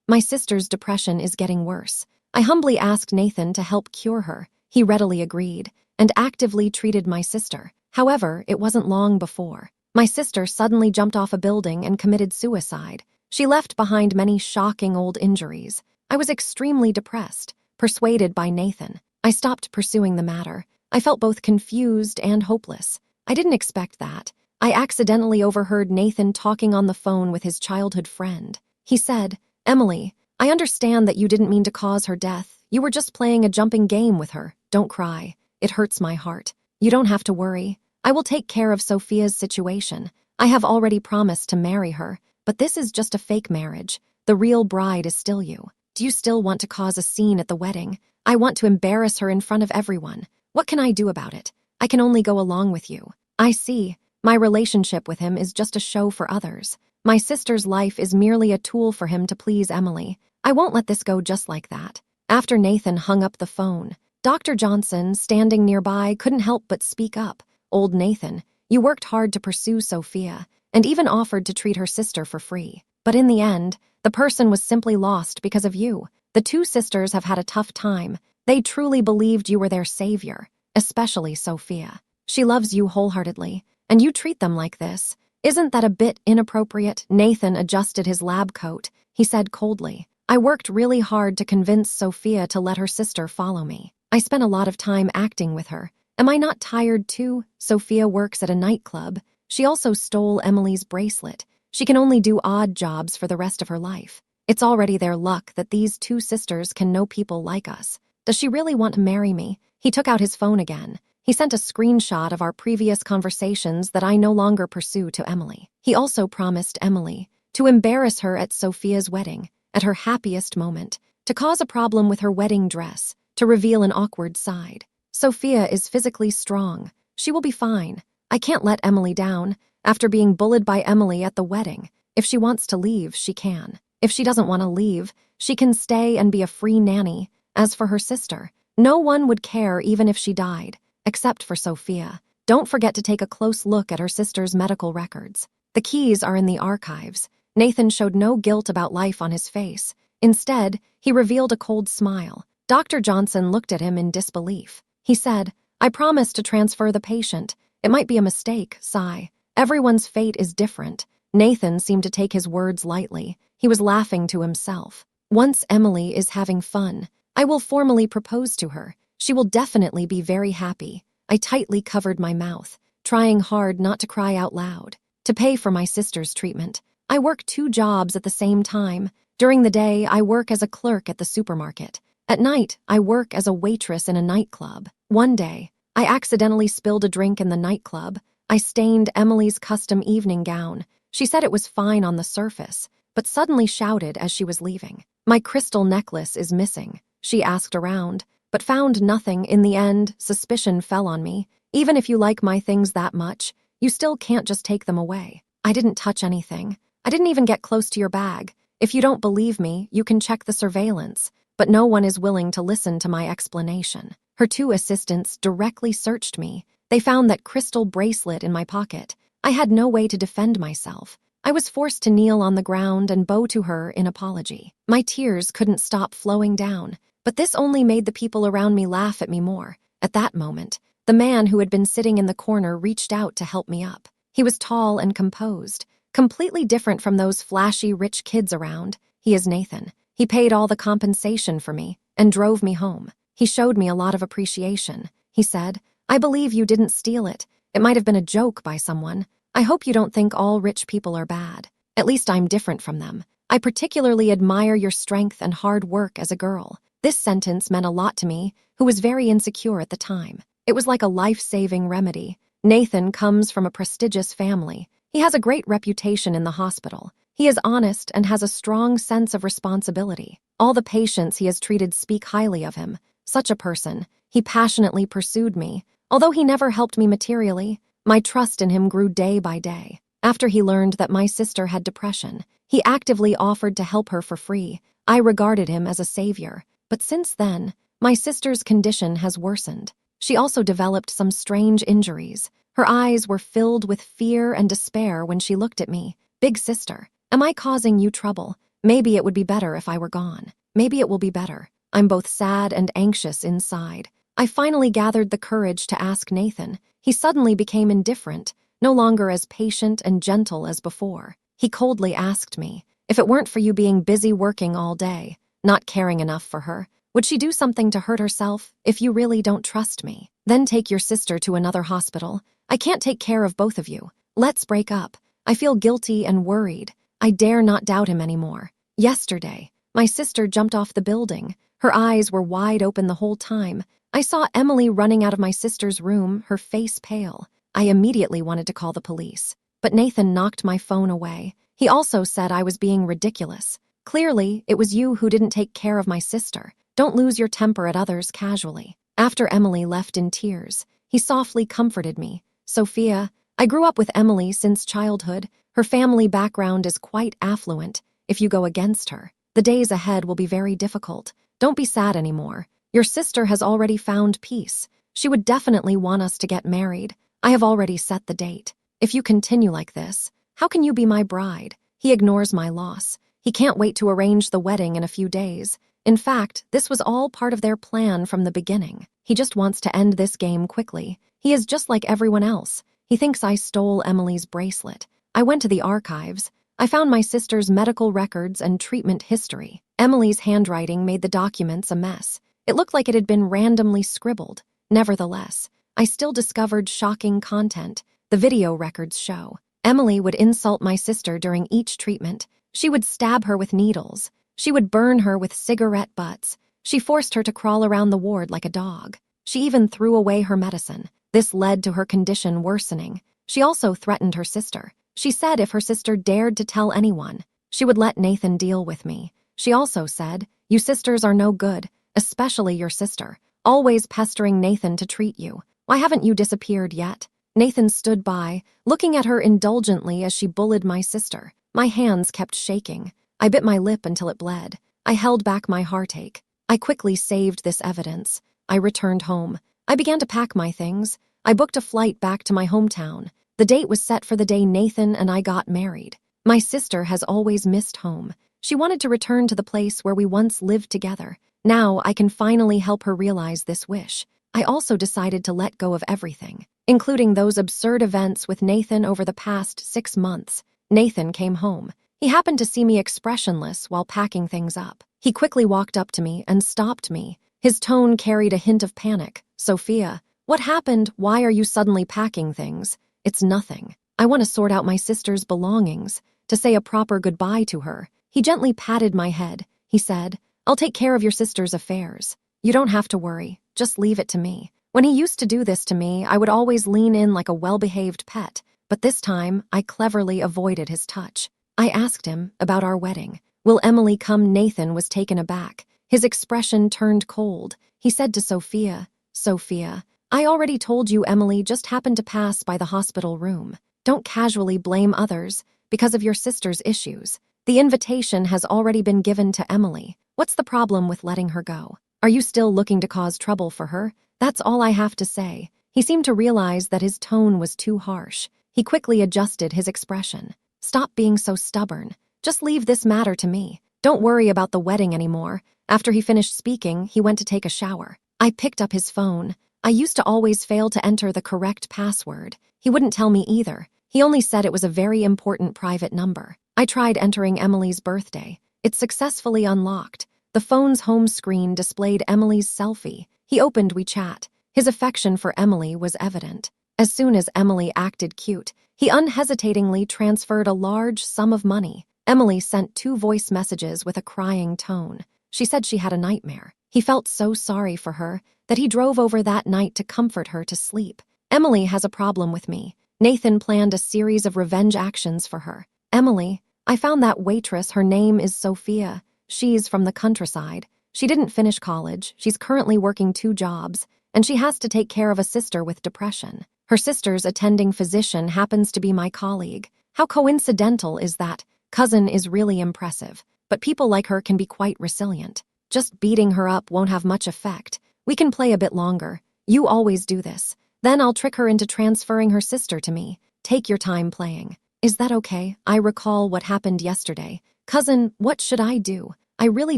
My sister's depression is getting worse. I humbly asked Nathan to help cure her. He readily agreed and actively treated my sister. However, it wasn't long before my sister suddenly jumped off a building and committed suicide. She left behind many shocking old injuries. I was extremely depressed. Persuaded by Nathan, I stopped pursuing the matter. I felt both confused and hopeless. I didn't expect that. I accidentally overheard Nathan talking on the phone with his childhood friend. He said, "Emily, I understand that you didn't mean to cause her death. You were just playing a jumping game with her. Don't cry. It hurts my heart. You don't have to worry. I will take care of Sophia's situation. I have already promised to marry her, but this is just a fake marriage. The real bride is still you. Do you still want to cause a scene at the wedding? I want to embarrass her in front of everyone. What can I do about it? I can only go along with you. I see. My relationship with him is just a show for others. My sister's life is merely a tool for him to please Emily. I won't let this go just like that." After Nathan hung up the phone, Dr. Johnson, standing nearby, couldn't help but speak up. "Old Nathan, you worked hard to pursue Sophia and even offered to treat her sister for free. But in the end, the person was simply lost because of you. The two sisters have had a tough time. They truly believed you were their savior, especially Sophia. She loves you wholeheartedly, and you treat them like this. Isn't that a bit inappropriate?" Nathan adjusted his lab coat. He said coldly, "I worked really hard to convince Sophia to let her sister follow me. I spent a lot of time acting with her. Am I not tired too? Sophia works at a nightclub. She also stole Emily's bracelet. She can only do odd jobs for the rest of her life. It's already their luck that these two sisters can know people like us. Does she really want to marry me?" He took out his phone again. He sent a screenshot of our previous conversations that I no longer pursue to Emily. He also promised Emily to embarrass her at Sophia's wedding, at her happiest moment, to cause a problem with her wedding dress, to reveal an awkward side. "Sophia is physically strong. She will be fine. I can't let Emily down. After being bullied by Emily at the wedding, if she wants to leave, she can. If she doesn't want to leave, she can stay and be a free nanny. As for her sister, no one would care even if she died, except for Sophia. Don't forget to take a close look at her sister's medical records. The keys are in the archives." Nathan showed no guilt about life on his face. Instead, he revealed a cold smile. Dr. Johnson looked at him in disbelief. He said, "I promised to transfer the patient. It might be a mistake, sigh. Everyone's fate is different." Nathan seemed to take his words lightly. He was laughing to himself. "Once Emily is having fun, I will formally propose to her. She will definitely be very happy." I tightly covered my mouth, trying hard not to cry out loud. To pay for my sister's treatment, I work 2 jobs at the same time. During the day, I work as a clerk at the supermarket. At night, I work as a waitress in a nightclub. One day, I accidentally spilled a drink in the nightclub. I stained Emily's custom evening gown. She said it was fine on the surface, but suddenly shouted as she was leaving, "My crystal necklace is missing." She asked around, but found nothing. In the end, suspicion fell on me. "Even if you like my things that much, you still can't just take them away." "I didn't touch anything. I didn't even get close to your bag. If you don't believe me, you can check the surveillance." But no one is willing to listen to my explanation. Her 2 assistants directly searched me. They found that crystal bracelet in my pocket. I had no way to defend myself. I was forced to kneel on the ground and bow to her in apology. My tears couldn't stop flowing down, but this only made the people around me laugh at me more. At that moment, the man who had been sitting in the corner reached out to help me up. He was tall and composed, completely different from those flashy rich kids around. He is Nathan. He paid all the compensation for me and drove me home. He showed me a lot of appreciation. He said, "I believe you didn't steal it. It might have been a joke by someone. I hope you don't think all rich people are bad. At least I'm different from them. I particularly admire your strength and hard work as a girl." This sentence meant a lot to me, who was very insecure at the time. It was like a life-saving remedy. Nathan comes from a prestigious family. He has a great reputation in the hospital. He is honest and has a strong sense of responsibility. All the patients he has treated speak highly of him. Such a person, he passionately pursued me. Although he never helped me materially, my trust in him grew day by day. After he learned that my sister had depression, he actively offered to help her for free. I regarded him as a savior. But since then, my sister's condition has worsened. She also developed some strange injuries. Her eyes were filled with fear and despair when she looked at me. "Big sister, am I causing you trouble?" Maybe it would be better if I were gone. Maybe it will be better. I'm both sad and anxious inside. I finally gathered the courage to ask Nathan. He suddenly became indifferent, no longer as patient and gentle as before. He coldly asked me, if it weren't for you being busy working all day, not caring enough for her, would she do something to hurt herself? If you really don't trust me, then take your sister to another hospital. I can't take care of both of you. Let's break up. I feel guilty and worried. I dare not doubt him anymore. Yesterday, my sister jumped off the building. Her eyes were wide open the whole time. I saw Emily running out of my sister's room, her face pale. I immediately wanted to call the police. But Nathan knocked my phone away. He also said I was being ridiculous. Clearly, it was you who didn't take care of my sister. Don't lose your temper at others casually. After Emily left in tears, he softly comforted me. Sophia, I grew up with Emily since childhood. Her family background is quite affluent. If you go against her, the days ahead will be very difficult. Don't be sad anymore. Your sister has already found peace. She would definitely want us to get married. I have already set the date. If you continue like this, how can you be my bride? He ignores my loss. He can't wait to arrange the wedding in a few days. In fact, this was all part of their plan from the beginning. He just wants to end this game quickly. He is just like everyone else. He thinks I stole Emily's bracelet. I went to the archives. I found my sister's medical records and treatment history. Emily's handwriting made the documents a mess. It looked like it had been randomly scribbled. Nevertheless, I still discovered shocking content. The video records show. Emily would insult my sister during each treatment. She would stab her with needles. She would burn her with cigarette butts. She forced her to crawl around the ward like a dog. She even threw away her medicine. This led to her condition worsening. She also threatened her sister. She said if her sister dared to tell anyone, she would let Nathan deal with me. She also said, you sisters are no good, especially your sister, always pestering Nathan to treat you. Why haven't you disappeared yet? Nathan stood by, looking at her indulgently as she bullied my sister. My hands kept shaking. I bit my lip until it bled. I held back my heartache. I quickly saved this evidence. I returned home. I began to pack my things. I booked a flight back to my hometown. The date was set for the day Nathan and I got married. My sister has always missed home. She wanted to return to the place where we once lived together. Now I can finally help her realize this wish. I also decided to let go of everything, including those absurd events with Nathan over the past 6 months. Nathan came home. He happened to see me expressionless while packing things up. He quickly walked up to me and stopped me. His tone carried a hint of panic. Sophia, what happened? Why are you suddenly packing things? It's nothing. I want to sort out my sister's belongings, to say a proper goodbye to her. He gently patted my head. He said, I'll take care of your sister's affairs. You don't have to worry. Just leave it to me. When he used to do this to me, I would always lean in like a well-behaved pet. But this time, I cleverly avoided his touch. I asked him about our wedding. Will Emily come? Nathan was taken aback. His expression turned cold. He said to Sophia, Sophia, I already told you Emily just happened to pass by the hospital room. Don't casually blame others because of your sister's issues. The invitation has already been given to Emily. What's the problem with letting her go? Are you still looking to cause trouble for her? That's all I have to say. He seemed to realize that his tone was too harsh. He quickly adjusted his expression. Stop being so stubborn. Just leave this matter to me. Don't worry about the wedding anymore. After he finished speaking, he went to take a shower. I picked up his phone. I used to always fail to enter the correct password. He wouldn't tell me either. He only said it was a very important private number. I tried entering Emily's birthday. It successfully unlocked. The phone's home screen displayed Emily's selfie. He opened WeChat. His affection for Emily was evident. As soon as Emily acted cute, he unhesitatingly transferred a large sum of money. Emily sent 2 voice messages with a crying tone. She said she had a nightmare. He felt so sorry for her that he drove over that night to comfort her to sleep. Emily has a problem with me. Nathan planned a series of revenge actions for her. Emily, I found that waitress. Her name is Sophia. She's from the countryside. She didn't finish college. She's currently working 2 jobs, and she has to take care of a sister with depression. Her sister's attending physician happens to be my colleague. How coincidental is that? Cousin is really impressive, but people like her can be quite resilient. Just beating her up won't have much effect. We can play a bit longer. You always do this. Then I'll trick her into transferring her sister to me. Take your time playing. Is that okay? I recall what happened yesterday. Cousin, what should I do? I really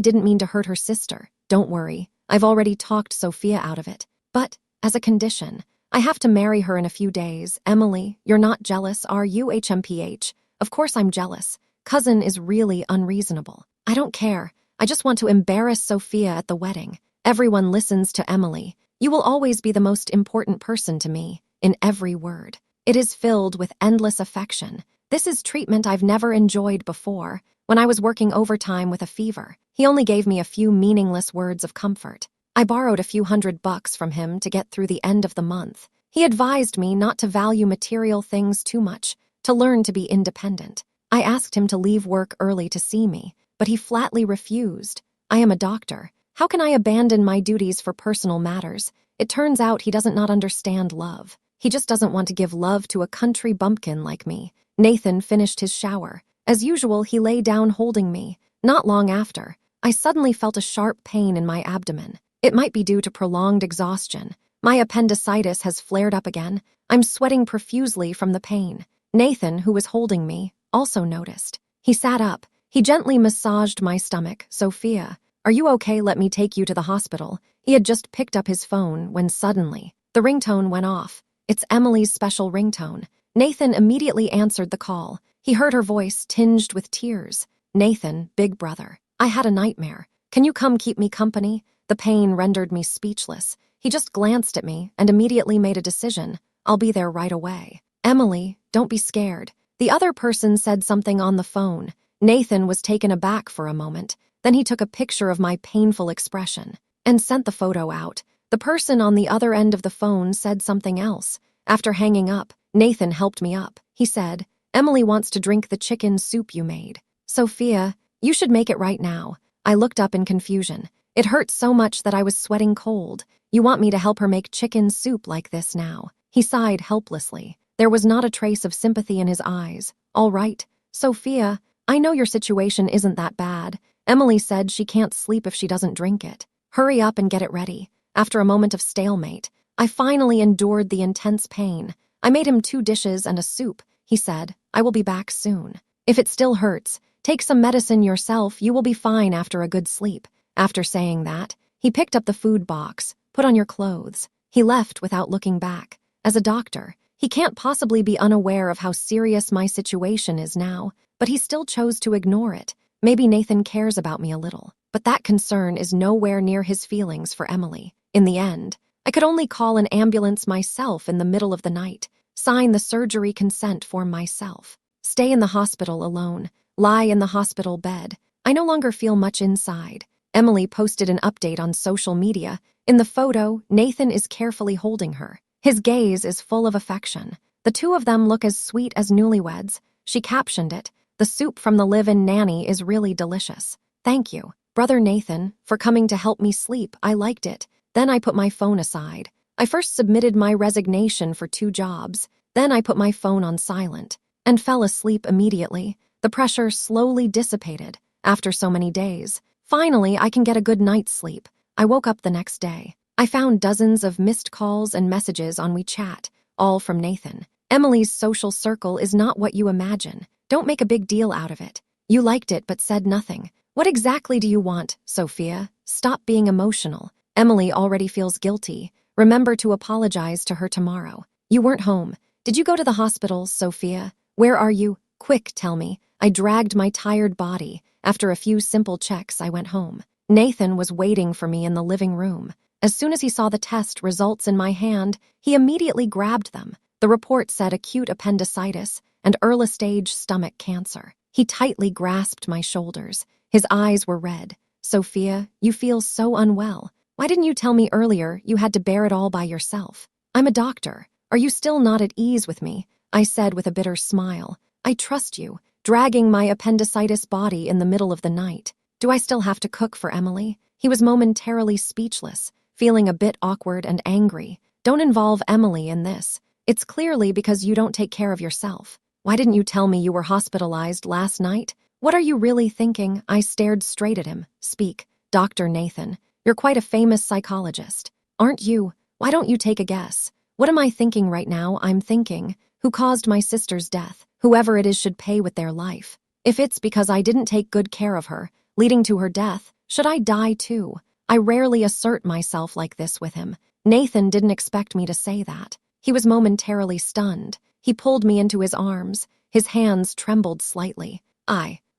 didn't mean to hurt her sister. Don't worry. I've already talked Sophia out of it. But, as a condition, I have to marry her in a few days. Emily, you're not jealous, are you, HMPH? Of course I'm jealous. Cousin is really unreasonable. I don't care. I just want to embarrass Sophia at the wedding. Everyone listens to Emily. You will always be the most important person to me, in every word. It is filled with endless affection. This is treatment I've never enjoyed before. When I was working overtime with a fever, he only gave me a few meaningless words of comfort. I borrowed a few $100 from him to get through the end of the month. He advised me not to value material things too much, to learn to be independent. I asked him to leave work early to see me, but he flatly refused. I am a doctor. How can I abandon my duties for personal matters? It turns out he doesn't not understand love. He just doesn't want to give love to a country bumpkin like me. Nathan finished his shower. As usual, he lay down holding me. Not long after, I suddenly felt a sharp pain in my abdomen. It might be due to prolonged exhaustion. My appendicitis has flared up again. I'm sweating profusely from the pain. Nathan, who was holding me, also noticed. He sat up. He gently massaged my stomach. Sophia, are you okay? Let me take you to the hospital. He had just picked up his phone when suddenly, the ringtone went off. It's Emily's special ringtone. Nathan immediately answered the call. He heard her voice tinged with tears. Nathan, big brother, I had a nightmare. Can you come keep me company? The pain rendered me speechless. He just glanced at me and immediately made a decision. I'll be there right away. Emily, don't be scared. The other person said something on the phone. Nathan was taken aback for a moment. Then he took a picture of my painful expression and sent the photo out. The person on the other end of the phone said something else. After hanging up, Nathan helped me up. He said, Emily wants to drink the chicken soup you made. Sophia, you should make it right now. I looked up in confusion. It hurt so much that I was sweating cold. You want me to help her make chicken soup like this now? He sighed helplessly. There was not a trace of sympathy in his eyes. All right, Sophia, I know your situation isn't that bad. Emily said she can't sleep if she doesn't drink it. Hurry up and get it ready. After a moment of stalemate, I finally endured the intense pain. I made him 2 dishes and a soup. He said, I will be back soon. If it still hurts, take some medicine yourself. You will be fine after a good sleep. After saying that, he picked up the food box. Put on your clothes. He left without looking back. As a doctor, he can't possibly be unaware of how serious my situation is now, but he still chose to ignore it. Maybe Nathan cares about me a little, but that concern is nowhere near his feelings for Emily. In the end, I could only call an ambulance myself in the middle of the night, sign the surgery consent form myself, stay in the hospital alone, lie in the hospital bed. I no longer feel much inside. Emily posted an update on social media. In the photo, Nathan is carefully holding her. His gaze is full of affection. The two of them look as sweet as newlyweds. She captioned it, the soup from the live-in nanny is really delicious. Thank you, Brother Nathan, for coming to help me sleep. I liked it. Then I put my phone aside. I first submitted my resignation for 2 jobs. Then I put my phone on silent and fell asleep immediately. The pressure slowly dissipated after so many days. Finally, I can get a good night's sleep. I woke up the next day. I found dozens of missed calls and messages on WeChat, all from Nathan. Emily's social circle is not what you imagine. Don't make a big deal out of it. You liked it but said nothing. What exactly do you want, Sophia? Stop being emotional. Emily already feels guilty. Remember to apologize to her tomorrow. You weren't home. Did you go to the hospital, Sophia? Where are you? Quick, tell me. I dragged my tired body. After a few simple checks, I went home. Nathan was waiting for me in the living room. As soon as he saw the test results in my hand, he immediately grabbed them. The report said acute appendicitis and early-stage stomach cancer. He tightly grasped my shoulders. His eyes were red. Sophia, you feel so unwell. Why didn't you tell me earlier you had to bear it all by yourself? I'm a doctor. Are you still not at ease with me? I said with a bitter smile. I trust you, dragging my appendicitis body in the middle of the night. Do I still have to cook for Emily? He was momentarily speechless, feeling a bit awkward and angry. Don't involve Emily in this. It's clearly because you don't take care of yourself. Why didn't you tell me you were hospitalized last night? What are you really thinking? I stared straight at him. Speak, Dr. Nathan. You're quite a famous psychologist. Aren't you? Why don't you take a guess? What am I thinking right now? I'm thinking, who caused my sister's death? Whoever it is should pay with their life. If it's because I didn't take good care of her, leading to her death, should I die too? I rarely assert myself like this with him. Nathan didn't expect me to say that. He was momentarily stunned. He pulled me into his arms. His hands trembled slightly.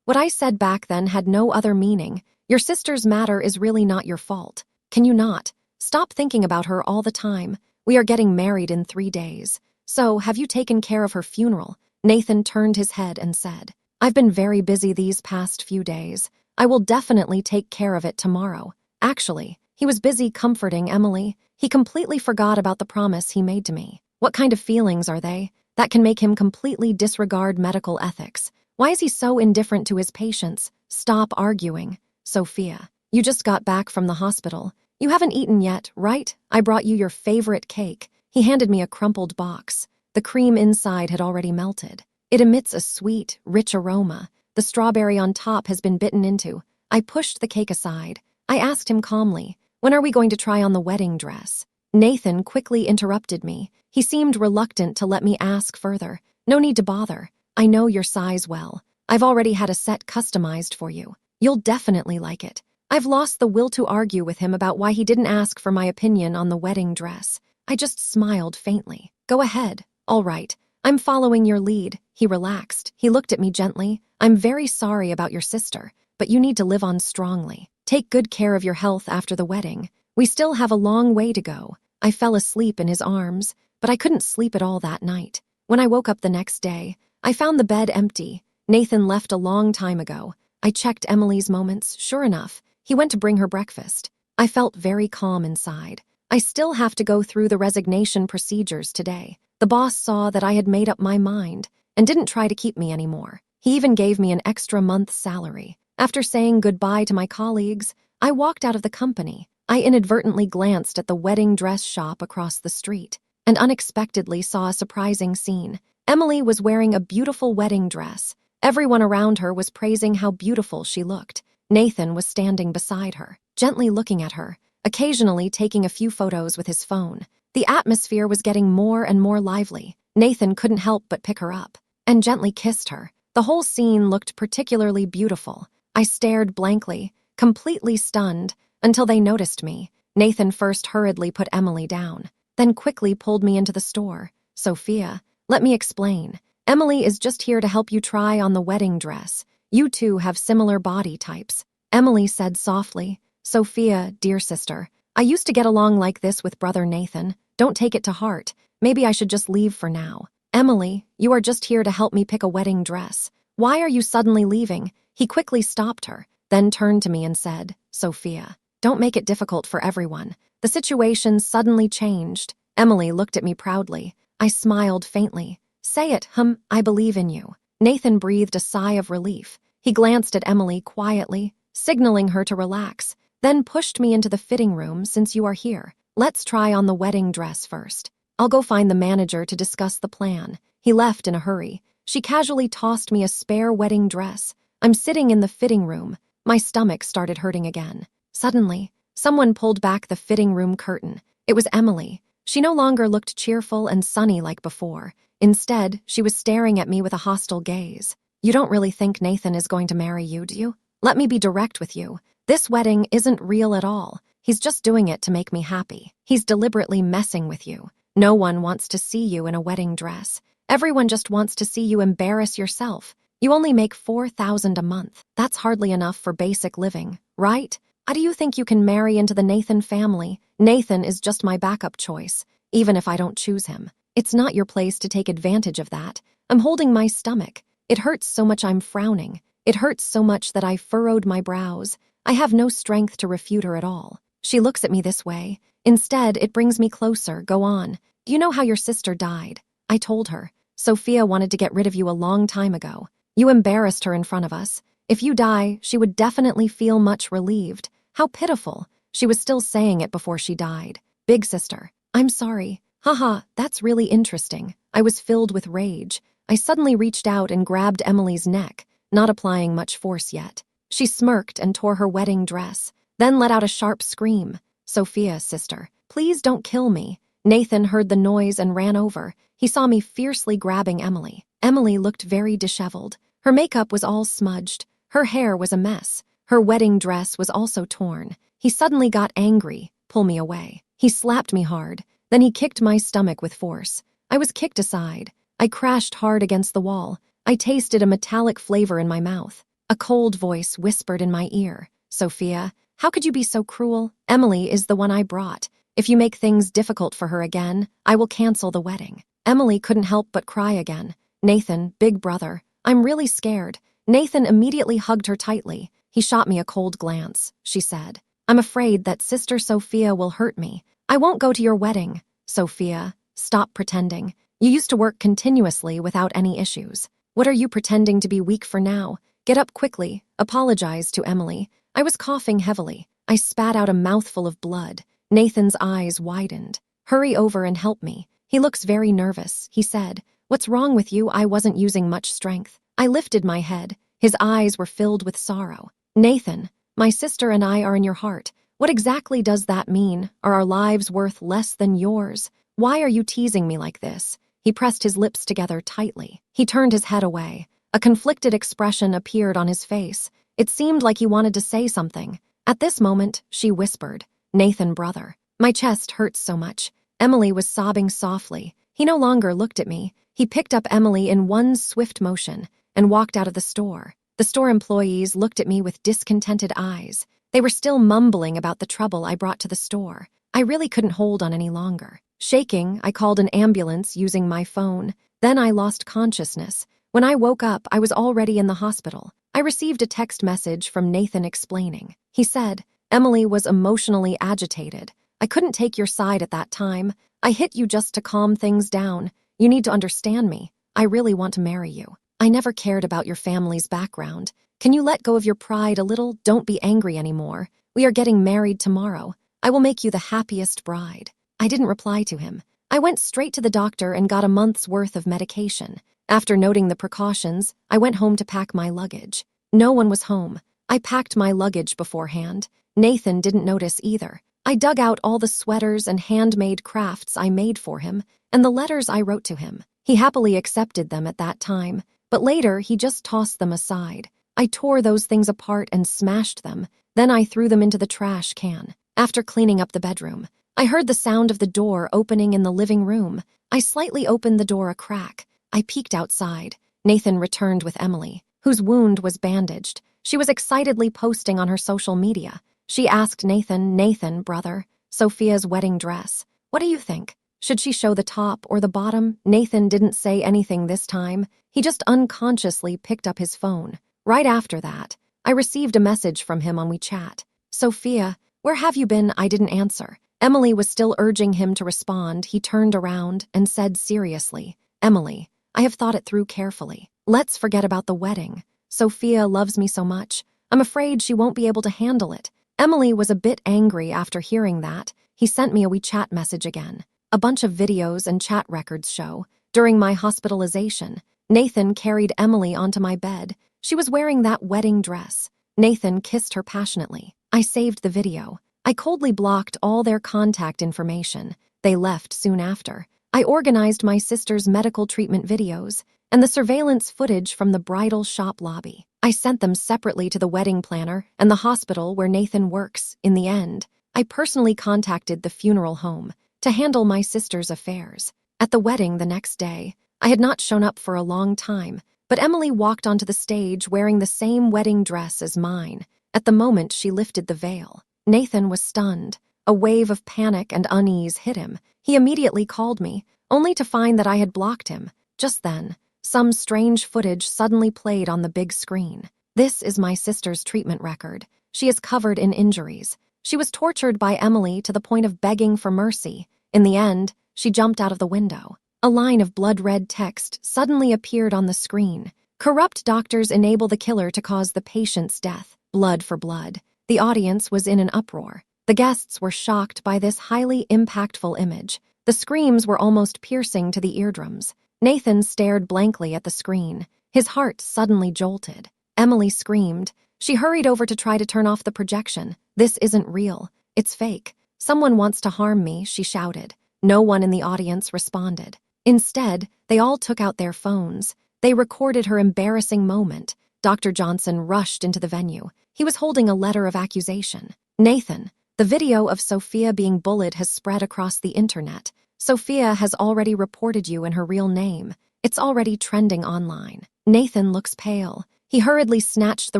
What I said back then had no other meaning. Your sister's matter is really not your fault. Can you not? Stop thinking about her all the time. We are getting married in 3 days. So, have you taken care of her funeral? Nathan turned his head and said, I've been very busy these past few days. I will definitely take care of it tomorrow. Actually, he was busy comforting Emily. He completely forgot about the promise he made to me. What kind of feelings are they? That can make him completely disregard medical ethics. Why is he so indifferent to his patients? Stop arguing. Sophia, you just got back from the hospital. You haven't eaten yet, right? I brought you your favorite cake. He handed me a crumpled box. The cream inside had already melted. It emits a sweet, rich aroma. The strawberry on top has been bitten into. I pushed the cake aside. I asked him calmly, when are we going to try on the wedding dress? Nathan quickly interrupted me. He seemed reluctant to let me ask further. No need to bother. I know your size well. I've already had a set customized for you. You'll definitely like it. I've lost the will to argue with him about why he didn't ask for my opinion on the wedding dress. I just smiled faintly. Go ahead. All right. I'm following your lead. He relaxed. He looked at me gently. I'm very sorry about your sister, but you need to live on strongly. Take good care of your health after the wedding. We still have a long way to go. I fell asleep in his arms, but I couldn't sleep at all that night. When I woke up the next day, I found the bed empty. Nathan left a long time ago. I checked Emily's moments. Sure enough, he went to bring her breakfast. I felt very calm inside. I still have to go through the resignation procedures today. The boss saw that I had made up my mind and didn't try to keep me anymore. He even gave me an extra month's salary. After saying goodbye to my colleagues, I walked out of the company. I inadvertently glanced at the wedding dress shop across the street and unexpectedly saw a surprising scene. Emily was wearing a beautiful wedding dress. Everyone around her was praising how beautiful she looked. Nathan was standing beside her, gently looking at her, occasionally taking a few photos with his phone. The atmosphere was getting more and more lively. Nathan couldn't help but pick her up and gently kissed her. The whole scene looked particularly beautiful. I stared blankly, completely stunned, until they noticed me. Nathan first hurriedly put Emily down, then quickly pulled me into the store. Sophia, let me explain. Emily is just here to help you try on the wedding dress. You two have similar body types. Emily said softly. Sophia, dear sister, I used to get along like this with brother Nathan. Don't take it to heart. Maybe I should just leave for now. Emily, you are just here to help me pick a wedding dress. Why are you suddenly leaving? He quickly stopped her, then turned to me and said, Sophia, don't make it difficult for everyone. The situation suddenly changed. Emily looked at me proudly. I smiled faintly. Say it, I believe in you. Nathan breathed a sigh of relief. He glanced at Emily quietly, signaling her to relax, then pushed me into the fitting room. Since you are here, let's try on the wedding dress first. I'll go find the manager to discuss the plan. He left in a hurry. She casually tossed me a spare wedding dress. I'm sitting in the fitting room. My stomach started hurting again. Suddenly, someone pulled back the fitting room curtain. It was Emily. She no longer looked cheerful and sunny like before. Instead, she was staring at me with a hostile gaze. You don't really think Nathan is going to marry you, do you? Let me be direct with you. This wedding isn't real at all. He's just doing it to make me happy. He's deliberately messing with you. No one wants to see you in a wedding dress. Everyone just wants to see you embarrass yourself. You only make $4,000 a month. That's hardly enough for basic living, right? How do you think you can marry into the Nathan family? Nathan is just my backup choice, even if I don't choose him. It's not your place to take advantage of that. I'm holding my stomach. It hurts so much I'm frowning. It hurts so much that I furrowed my brows. I have no strength to refute her at all. She looks at me this way. Instead, it brings me closer. Go on. Do you know how your sister died? I told her. Sophia wanted to get rid of you a long time ago. You embarrassed her in front of us. If you die, she would definitely feel much relieved. How pitiful. She was still saying it before she died. Big sister, I'm sorry. Haha, that's really interesting. I was filled with rage. I suddenly reached out and grabbed Emily's neck, not applying much force yet. She smirked and tore her wedding dress, then let out a sharp scream. Sophia, sister, please don't kill me. Nathan heard the noise and ran over. He saw me fiercely grabbing Emily. Emily looked very disheveled. Her makeup was all smudged. Her hair was a mess. Her wedding dress was also torn. He suddenly got angry, pulled me away. He slapped me hard. Then he kicked my stomach with force. I was kicked aside. I crashed hard against the wall. I tasted a metallic flavor in my mouth. A cold voice whispered in my ear, "Sophia, how could you be so cruel? Emily is the one I brought. If you make things difficult for her again, I will cancel the wedding." Emily couldn't help but cry again. "Nathan, big brother, I'm really scared." Nathan immediately hugged her tightly. He shot me a cold glance. She said, "I'm afraid that Sister Sophia will hurt me. I won't go to your wedding." "Sophia, stop pretending. You used to work continuously without any issues. What are you pretending to be weak for now? Get up quickly. Apologize to Emily." I was coughing heavily. I spat out a mouthful of blood. Nathan's eyes widened. "Hurry over and help me. He looks very nervous," he said. "What's wrong with you?" I wasn't using much strength. I lifted my head. His eyes were filled with sorrow. "Nathan, my sister and I are in your heart. What exactly does that mean? Are our lives worth less than yours? Why are you teasing me like this?" He pressed his lips together tightly. He turned his head away. A conflicted expression appeared on his face. It seemed like he wanted to say something. At this moment, she whispered, "Nathan, brother." My chest hurt so much. Emily was sobbing softly. He no longer looked at me. He picked up Emily in one swift motion and walked out of the store. The store employees looked at me with discontented eyes. They were still mumbling about the trouble I brought to the store. I really couldn't hold on any longer. Shaking, I called an ambulance using my phone. Then I lost consciousness. When I woke up, I was already in the hospital. I received a text message from Nathan explaining. He said, "Emily was emotionally agitated. I couldn't take your side at that time. I hit you just to calm things down. You need to understand me. I really want to marry you. I never cared about your family's background. Can you let go of your pride a little? Don't be angry anymore. We are getting married tomorrow. I will make you the happiest bride." I didn't reply to him. I went straight to the doctor and got a month's worth of medication. After noting the precautions, I went home to pack my luggage. No one was home. I packed my luggage beforehand. Nathan didn't notice either. I dug out all the sweaters and handmade crafts I made for him and the letters I wrote to him. He happily accepted them at that time, but later he just tossed them aside. I tore those things apart and smashed them. Then I threw them into the trash can. After cleaning up the bedroom, I heard the sound of the door opening in the living room. I slightly opened the door a crack. I peeked outside. Nathan returned with Emily, whose wound was bandaged. She was excitedly posting on her social media. She asked Nathan, "Nathan, brother, Sophia's wedding dress. What do you think? Should she show the top or the bottom?" Nathan didn't say anything this time. He just unconsciously picked up his phone. Right after that, I received a message from him on WeChat. "Sophia, where have you been?" I didn't answer. Emily was still urging him to respond. He turned around and said seriously, "Emily, I have thought it through carefully. Let's forget about the wedding. Sophia loves me so much. I'm afraid she won't be able to handle it." Emily was a bit angry after hearing that. He sent me a WeChat message again. A bunch of videos and chat records show. During my hospitalization, Nathan carried Emily onto my bed. She was wearing that wedding dress. Nathan kissed her passionately. I saved the video. I coldly blocked all their contact information. They left soon after. I organized my sister's medical treatment videos and the surveillance footage from the bridal shop lobby. I sent them separately to the wedding planner and the hospital where Nathan works. In the end, I personally contacted the funeral home to handle my sister's affairs. At the wedding the next day, I had not shown up for a long time, but Emily walked onto the stage wearing the same wedding dress as mine. At the moment she lifted the veil, Nathan was stunned. A wave of panic and unease hit him. He immediately called me, only to find that I had blocked him. Just then, some strange footage suddenly played on the big screen. This is my sister's treatment record. She is covered in injuries. She was tortured by Emily to the point of begging for mercy. In the end, she jumped out of the window. A line of blood-red text suddenly appeared on the screen. "Corrupt doctors enable the killer to cause the patient's death. Blood for blood." The audience was in an uproar. The guests were shocked by this highly impactful image. The screams were almost piercing to the eardrums. Nathan stared blankly at the screen. His heart suddenly jolted. Emily screamed. She hurried over to try to turn off the projection. "This isn't real. It's fake. Someone wants to harm me," she shouted. No one in the audience responded. Instead, they all took out their phones. They recorded her embarrassing moment. Dr. Johnson rushed into the venue. He was holding a letter of accusation. Nathan, the video of Sophia being bullied has spread across the internet. Sophia has already reported you in her real name. It's already trending online. Nathan looks pale. He hurriedly snatched the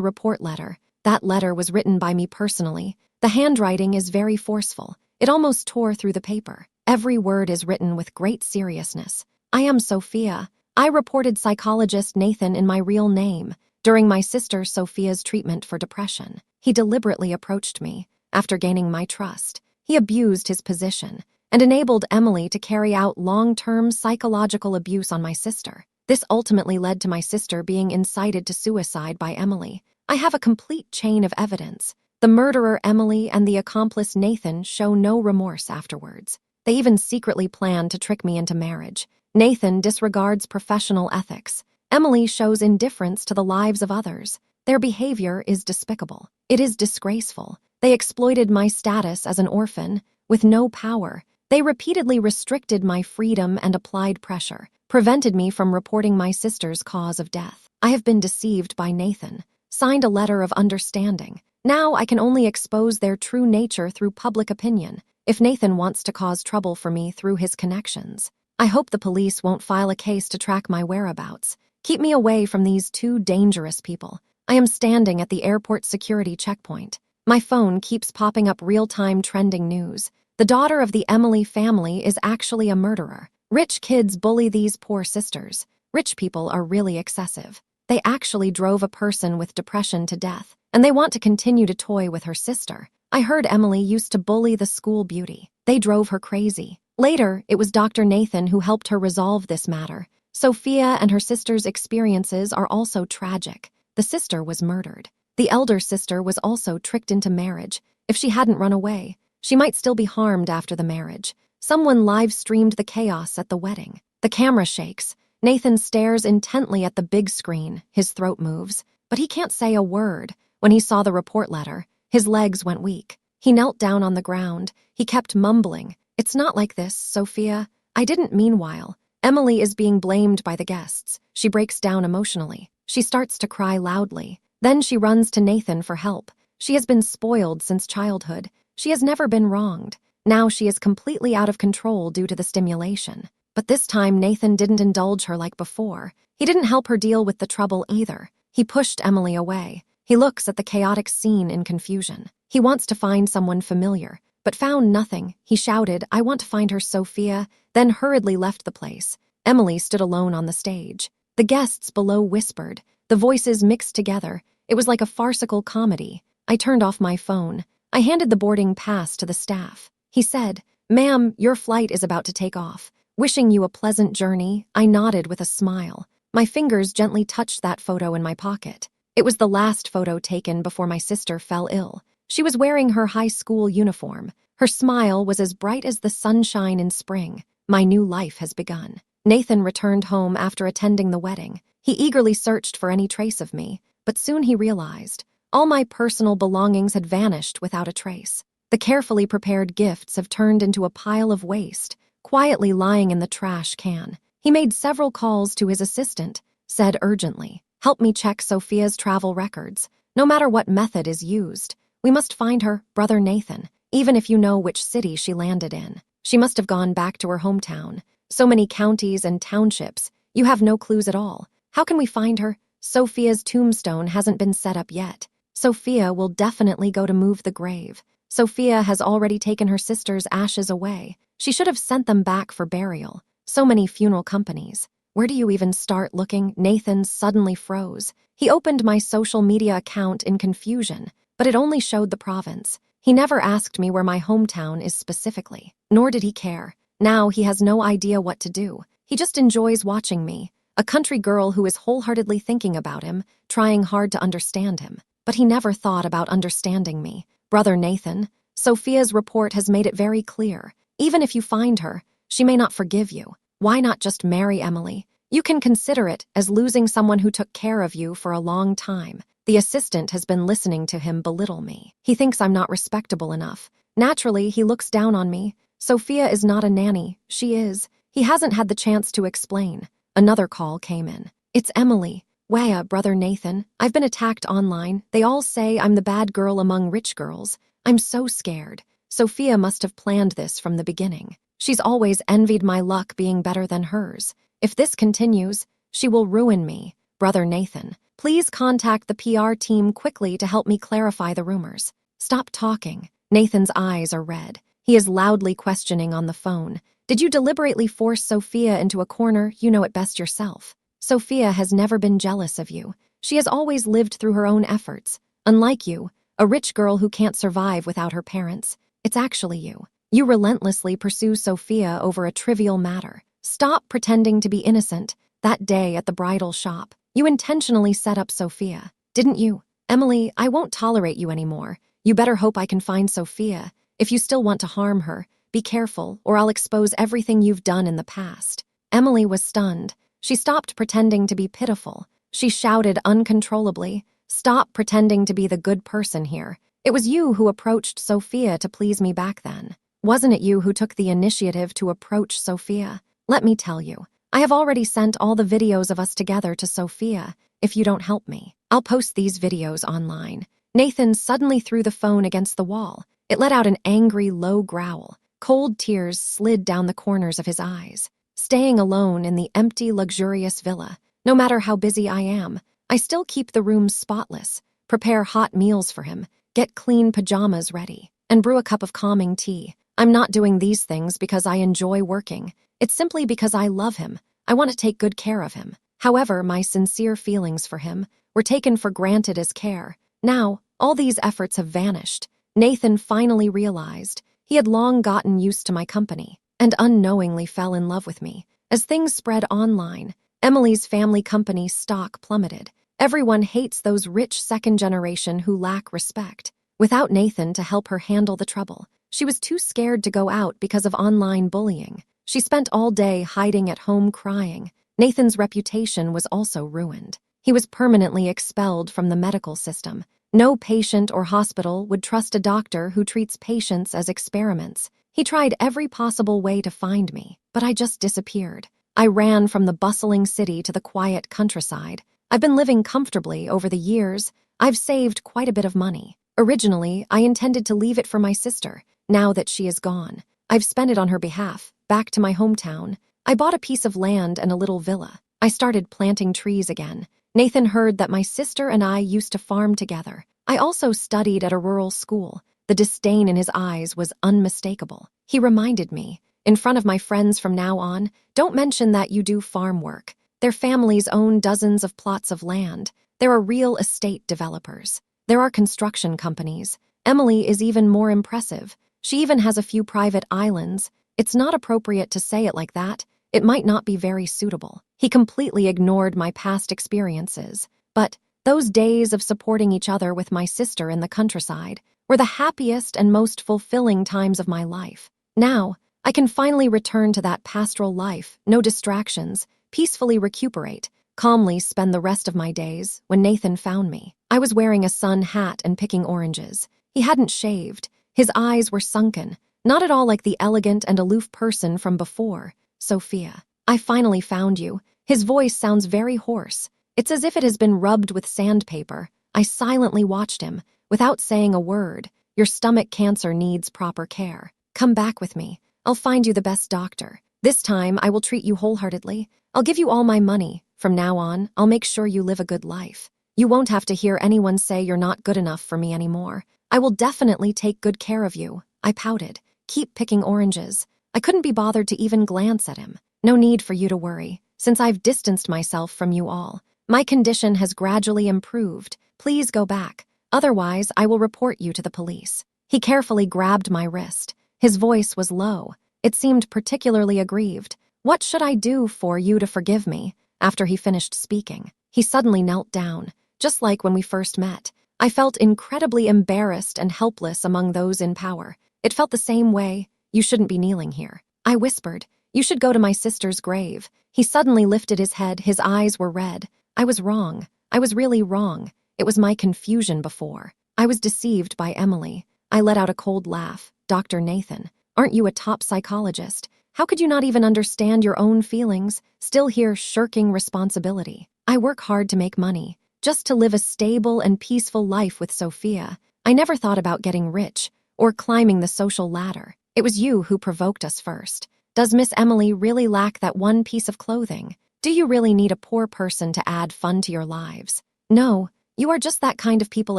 report letter. That letter was written by me personally. The handwriting is very forceful. It almost tore through the paper. Every word is written with great seriousness. I am Sophia. I reported psychologist Nathan in my real name during my sister Sophia's treatment for depression. He deliberately approached me. After gaining my trust, he abused his position and enabled Emily to carry out long-term psychological abuse on my sister. This ultimately led to my sister being incited to suicide by Emily. I have a complete chain of evidence. The murderer Emily and the accomplice Nathan show no remorse afterwards. They even secretly plan to trick me into marriage. Nathan disregards professional ethics. Emily shows indifference to the lives of others. Their behavior is despicable. It is disgraceful. They exploited my status as an orphan with no power. They repeatedly restricted my freedom and applied pressure, prevented me from reporting my sister's cause of death. I have been deceived by Nathan, signed a letter of understanding. Now I can only expose their true nature through public opinion. If Nathan wants to cause trouble for me through his connections, I hope the police won't file a case to track my whereabouts. Keep me away from these two dangerous people. I am standing at the airport security checkpoint. My phone keeps popping up real-time trending news. The daughter of the Emily family is actually a murderer. Rich kids bully these poor sisters. Rich people are really excessive. They actually drove a person with depression to death, and they want to continue to toy with her sister. I heard Emily used to bully the school beauty. They drove her crazy. Later, it was Dr. Nathan who helped her resolve this matter. Sophia and her sister's experiences are also tragic. The sister was murdered. The elder sister was also tricked into marriage. If she hadn't run away, she might still be harmed after the marriage. Someone live-streamed the chaos at the wedding. The camera shakes. Nathan stares intently at the big screen. His throat moves, but he can't say a word. When he saw the report letter, his legs went weak. He knelt down on the ground. He kept mumbling. "It's not like this, Sophia. I didn't." Meanwhile, Emily is being blamed by the guests. She breaks down emotionally. She starts to cry loudly. Then she runs to Nathan for help. She has been spoiled since childhood. She has never been wronged. Now she is completely out of control due to the stimulation. But this time Nathan didn't indulge her like before. He didn't help her deal with the trouble either. He pushed Emily away. He looks at the chaotic scene in confusion. He wants to find someone familiar, but found nothing. He shouted, "I want to find her, Sophia," then hurriedly left the place. Emily stood alone on the stage. The guests below whispered. The voices mixed together. It was like a farcical comedy. I turned off my phone. I handed the boarding pass to the staff. He said, "Ma'am, your flight is about to take off. Wishing you a pleasant journey." I nodded with a smile. My fingers gently touched that photo in my pocket. It was the last photo taken before my sister fell ill. She was wearing her high school uniform. Her smile was as bright as the sunshine in spring. My new life has begun. Nathan returned home after attending the wedding. He eagerly searched for any trace of me, but soon he realized all my personal belongings had vanished without a trace. The carefully prepared gifts have turned into a pile of waste, quietly lying in the trash can. He made several calls to his assistant, said urgently, "Help me check Sophia's travel records. No matter what method is used, we must find her, Brother Nathan, even if you know which city she landed in. She must have gone back to her hometown. So many counties and townships. You have no clues at all. How can we find her? Sophia's tombstone hasn't been set up yet. Sophia will definitely go to move the grave. Sophia has already taken her sister's ashes away. She should have sent them back for burial. So many funeral companies. Where do you even start looking?" Nathan suddenly froze. He opened my social media account in confusion, but it only showed the province. He never asked me where my hometown is specifically, nor did he care. Now he has no idea what to do. He just enjoys watching me, a country girl who is wholeheartedly thinking about him, trying hard to understand him. But he never thought about understanding me. Brother Nathan, Sophia's report has made it very clear. Even if you find her, she may not forgive you. Why not just marry Emily? You can consider it as losing someone who took care of you for a long time. The assistant has been listening to him belittle me. He thinks I'm not respectable enough. Naturally, he looks down on me. Sophia is not a nanny. She is. He hasn't had the chance to explain. Another call came in. It's Emily. Waya, brother Nathan. I've been attacked online. They all say I'm the bad girl among rich girls. I'm so scared. Sophia must have planned this from the beginning. She's always envied my luck being better than hers. If this continues, she will ruin me. Brother Nathan, please contact the PR team quickly to help me clarify the rumors. Stop talking. Nathan's eyes are red. He is loudly questioning on the phone. Did you deliberately force Sophia into a corner? You know it best yourself. Sophia has never been jealous of you. She has always lived through her own efforts. Unlike you, a rich girl who can't survive without her parents. It's actually you. You relentlessly pursue Sophia over a trivial matter. Stop pretending to be innocent. That day at the bridal shop, you intentionally set up Sophia, didn't you? Emily, I won't tolerate you anymore. You better hope I can find Sophia. If you still want to harm her, be careful, or I'll expose everything you've done in the past. Emily was stunned. She stopped pretending to be pitiful. She shouted uncontrollably, "Stop pretending to be the good person here. It was you who approached Sophia to please me back then. Wasn't it you who took the initiative to approach Sophia? Let me tell you, I have already sent all the videos of us together to Sophia. If you don't help me, I'll post these videos online." Nathan suddenly threw the phone against the wall. It let out an angry, low growl. Cold tears slid down the corners of his eyes. Staying alone in the empty, luxurious villa, no matter how busy I am, I still keep the room spotless, prepare hot meals for him, get clean pajamas ready, and brew a cup of calming tea. I'm not doing these things because I enjoy working. It's simply because I love him. I want to take good care of him. However, my sincere feelings for him were taken for granted as care. Now, all these efforts have vanished. Nathan finally realized he had long gotten used to my company and unknowingly fell in love with me. As things spread online, Emily's family company stock plummeted. Everyone hates those rich second generation who lack respect. Without Nathan to help her handle the trouble, she was too scared to go out because of online bullying. She spent all day hiding at home crying. Nathan's reputation was also ruined. He was permanently expelled from the medical system. No patient or hospital would trust a doctor who treats patients as experiments. He tried every possible way to find me, but I just disappeared. I ran from the bustling city to the quiet countryside. I've been living comfortably over the years. I've saved quite a bit of money. Originally, I intended to leave it for my sister. Now that she is gone, I've spent it on her behalf, back to my hometown. I bought a piece of land and a little villa. I started planting trees again. Nathan heard that my sister and I used to farm together. I also studied at a rural school. The disdain in his eyes was unmistakable. He reminded me, in front of my friends from now on, don't mention that you do farm work. Their families own dozens of plots of land. There are real estate developers. There are construction companies. Emily is even more impressive. She even has a few private islands. It's not appropriate to say it like that. It might not be very suitable. He completely ignored my past experiences. But those days of supporting each other with my sister in the countryside were the happiest and most fulfilling times of my life. Now, I can finally return to that pastoral life, no distractions, peacefully recuperate, calmly spend the rest of my days. When Nathan found me, I was wearing a sun hat and picking oranges. He hadn't shaved. His eyes were sunken, not at all like the elegant and aloof person from before. "Sophia, I finally found you." His voice sounds very hoarse. It's as if it has been rubbed with sandpaper. I silently watched him, without saying a word. "Your stomach cancer needs proper care. Come back with me. I'll find you the best doctor. This time, I will treat you wholeheartedly. I'll give you all my money. From now on, I'll make sure you live a good life. You won't have to hear anyone say you're not good enough for me anymore. I will definitely take good care of you." I pouted. "Keep picking oranges." I couldn't be bothered to even glance at him. "No need for you to worry, since I've distanced myself from you all. My condition has gradually improved. Please go back. Otherwise, I will report you to the police." He carefully grabbed my wrist. His voice was low. It seemed particularly aggrieved. "What should I do for you to forgive me?" After he finished speaking, he suddenly knelt down, just like when we first met. I felt incredibly embarrassed and helpless among those in power. It felt the same way. "You shouldn't be kneeling here." I whispered. "You should go to my sister's grave." He suddenly lifted his head. His eyes were red. I was wrong. I was really wrong. It was my confusion before. I was deceived by Emily. I let out a cold laugh. "Dr. Nathan, aren't you a top psychologist? How could you not even understand your own feelings, still here shirking responsibility?" I work hard to make money, just to live a stable and peaceful life with Sophia. I never thought about getting rich or climbing the social ladder. It was you who provoked us first. Does Miss Emily really lack that one piece of clothing? Do you really need a poor person to add fun to your lives? No, you are just that kind of people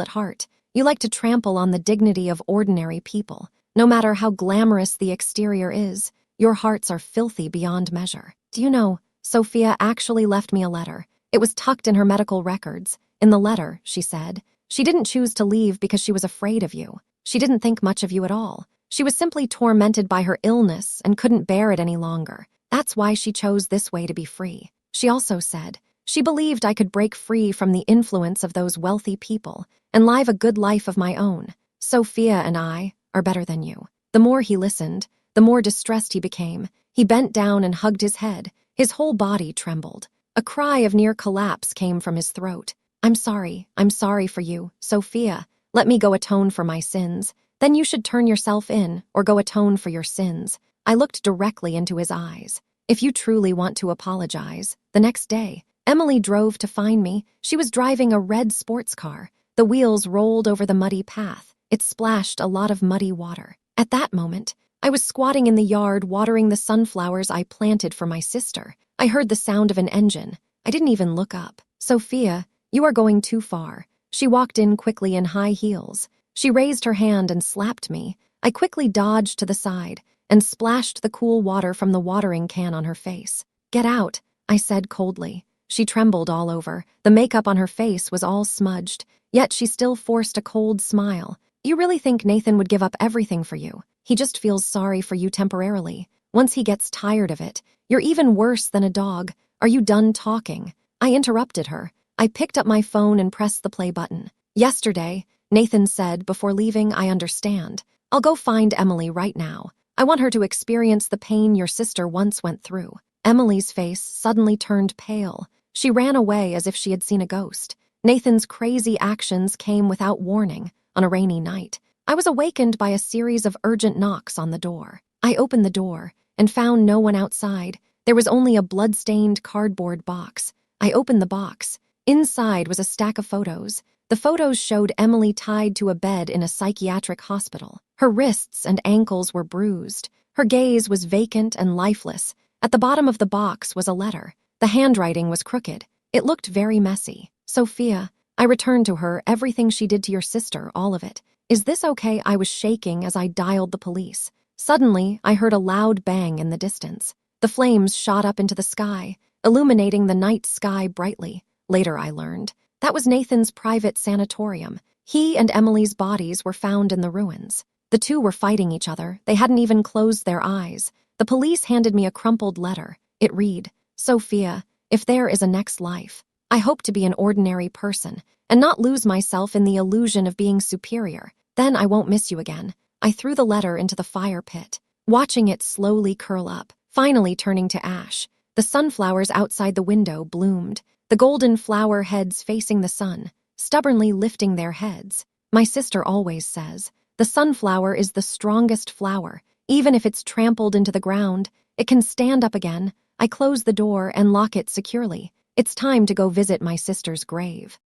at heart. You like to trample on the dignity of ordinary people. No matter how glamorous the exterior is, your hearts are filthy beyond measure. Do you know, Sophia actually left me a letter. It was tucked in her medical records. In the letter, she said, she didn't choose to leave because she was afraid of you. She didn't think much of you at all. She was simply tormented by her illness and couldn't bear it any longer. That's why she chose this way to be free. She also said, she believed I could break free from the influence of those wealthy people and live a good life of my own. Sophia and I are better than you. The more he listened, the more distressed he became. He bent down and hugged his head. His whole body trembled. A cry of near collapse came from his throat. I'm sorry for you, Sophia. Let me go atone for my sins. Then you should turn yourself in or go atone for your sins. I looked directly into his eyes. If you truly want to apologize. The next day, Emily drove to find me. She was driving a red sports car. The wheels rolled over the muddy path. It splashed a lot of muddy water. At that moment, I was squatting in the yard watering the sunflowers I planted for my sister. I heard the sound of an engine. I didn't even look up. Sophia, you are going too far. She walked in quickly in high heels. She raised her hand and slapped me. I quickly dodged to the side and splashed the cool water from the watering can on her face. Get out, I said coldly. She trembled all over. The makeup on her face was all smudged, yet she still forced a cold smile. You really think Nathan would give up everything for you? He just feels sorry for you temporarily. Once he gets tired of it, you're even worse than a dog. Are you done talking? I interrupted her. I picked up my phone and pressed the play button. Yesterday, Nathan said, before leaving, I understand. I'll go find Emily right now. I want her to experience the pain your sister once went through. Emily's face suddenly turned pale. She ran away as if she had seen a ghost. Nathan's crazy actions came without warning. On a rainy night, I was awakened by a series of urgent knocks on the door. I opened the door and found no one outside. There was only a blood-stained cardboard box. I opened the box. Inside was a stack of photos. The photos showed Emily tied to a bed in a psychiatric hospital. Her wrists and ankles were bruised. Her gaze was vacant and lifeless. At the bottom of the box was a letter. The handwriting was crooked. It looked very messy. Sophia, I returned to her everything she did to your sister, all of it. Is this okay? I was shaking as I dialed the police. Suddenly, I heard a loud bang in the distance. The flames shot up into the sky, illuminating the night sky brightly. Later, I learned that was Nathan's private sanatorium. He and Emily's bodies were found in the ruins. The two were fighting each other. They hadn't even closed their eyes. The police handed me a crumpled letter. It read, Sophia, if there is a next life, I hope to be an ordinary person and not lose myself in the illusion of being superior. Then I won't miss you again. I threw the letter into the fire pit, watching it slowly curl up, finally turning to ash. The sunflowers outside the window bloomed, the golden flower heads facing the sun, stubbornly lifting their heads. My sister always says, the sunflower is the strongest flower. Even if it's trampled into the ground, it can stand up again. I close the door and lock it securely. It's time to go visit my sister's grave.